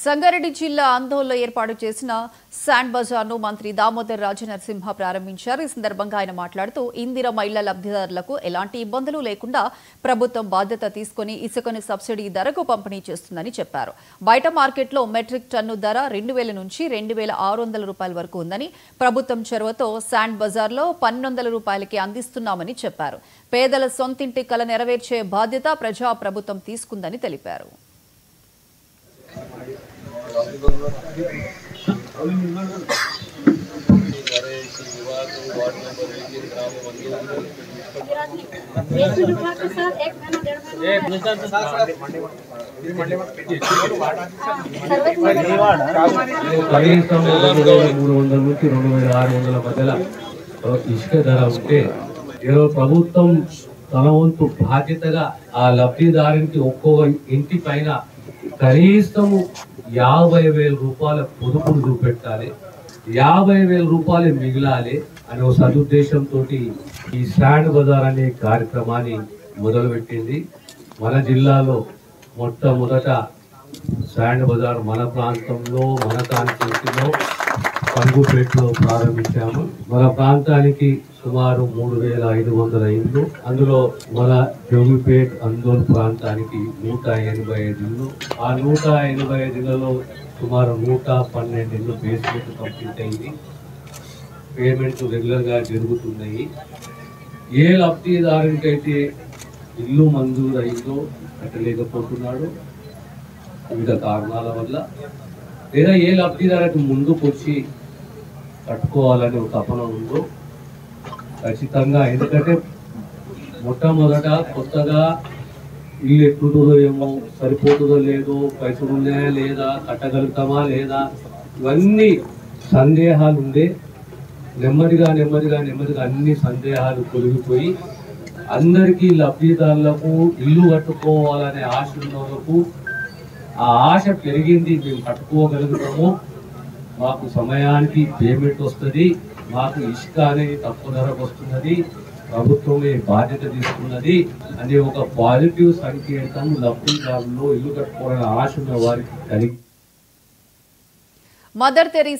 సంగారెడ్డి జిల్లా ఆందోళనలో ఏర్పాటు చేసిన శాండ్ బజార్ను మంత్రి దామోదర్ రాజనరసింహ ప్రారంభించారు. ఈ సందర్భంగా ఆయన మాట్లాడుతూ ఇందిరమ్మ ఇళ్ల లబ్ధిదారులకు ఎలాంటి ఇబ్బందులు లేకుండా ప్రభుత్వం బాధ్యత తీసుకుని ఇసుకను సబ్సిడీ ధరకు పంపిణీ చేస్తుందని చెప్పారు. బయట మార్కెట్లో మెట్రిక్ టన్ను ధర 2000 నుంచి 2600 రూపాయల వరకు ఉందని, ప్రభుత్వం చొరవతో శాండ్ బజార్లో 1200 రూపాయలకి అందిస్తున్నామని చెప్పారు. పేదల సొంతింటి కల నెరవేర్చే బాధ్యత ప్రజాప్రభుత్వం తీసుకుందని తెలిపారు. కనీసం 300 నుంచి 2600 మధ్యలో ఇసుక ధర ఉంటే ప్రభుత్వం తన వంతు బాధ్యతగా ఆ లబ్ధిదారునికి ఒక్కో ఇంటి పైన కనీసం 50,000 రూపాయల పొదుపును చూపెట్టాలి, 50,000 రూపాయలు మిగిలాలి అనే ఒక సదుద్దేశంతో ఈ శాండ్ బజార్ అనే కార్యక్రమాన్ని మొదలుపెట్టింది. మన జిల్లాలో మొట్టమొదట శాండ్ బజార్ మన ప్రాంతంలో, మన కాన్స్టిట్యూన్సీలో పంగుపేటలో ప్రారంభించాము. మన ప్రాంతానికి సుమారు 3,500 ఇళ్ళు, అందులో మన జోగిపేట్ అందోల్ ప్రాంతానికి 185 ఇళ్ళు. ఆ 185 ఇళ్లలో సుమారు 112 ఇళ్ళు బేస్మెంట్ కంప్లీట్ అయింది. పేమెంట్ రెగ్యులర్ గా జరుగుతున్నాయి. ఏ లబ్ధిదారునికైతే ఇల్లు మంజూరు అయిందో కట్టలేకపోతున్నాడు వివిధ కారణాల వల్ల, లేదా ఏ లబ్ధిదారునికి ముందుకు వచ్చి కట్టుకోవాలని ఒక తపన ఉందో ఖచ్చితంగా, ఎందుకంటే మొట్టమొదట కొత్తగా ఇల్లు ఎట్లుంటుందో ఏమో, సరిపోతుందో లేదో, పైసలు ఉన్నాయా లేదా, కట్టగలుగుతామా లేదా, ఇవన్నీ సందేహాలు ఉండే నెమ్మదిగా అన్ని సందేహాలు తొలగిపోయి అందరికీ లబ్ధిదారులకు ఇల్లు కట్టుకోవాలనే ఆశ ఉన్న వాళ్ళకు ఆ ఆశ పెరిగింది. మేము కట్టుకోగలుగుతాము, మాకు సమయానికి పేమెంట్ వస్తుంది, మాకు ఇసుక అనేది తక్కువ ధరకు వస్తున్నది, ప్రభుత్వమే బాధ్యత తీసుకున్నది అనే ఒక పాజిటివ్ సంకేతం లబ్ధిదారుల్లో ఇల్లు కట్టుకోవాలనే ఆశ ఉన్న వారికి కలిగి. Mother Teresa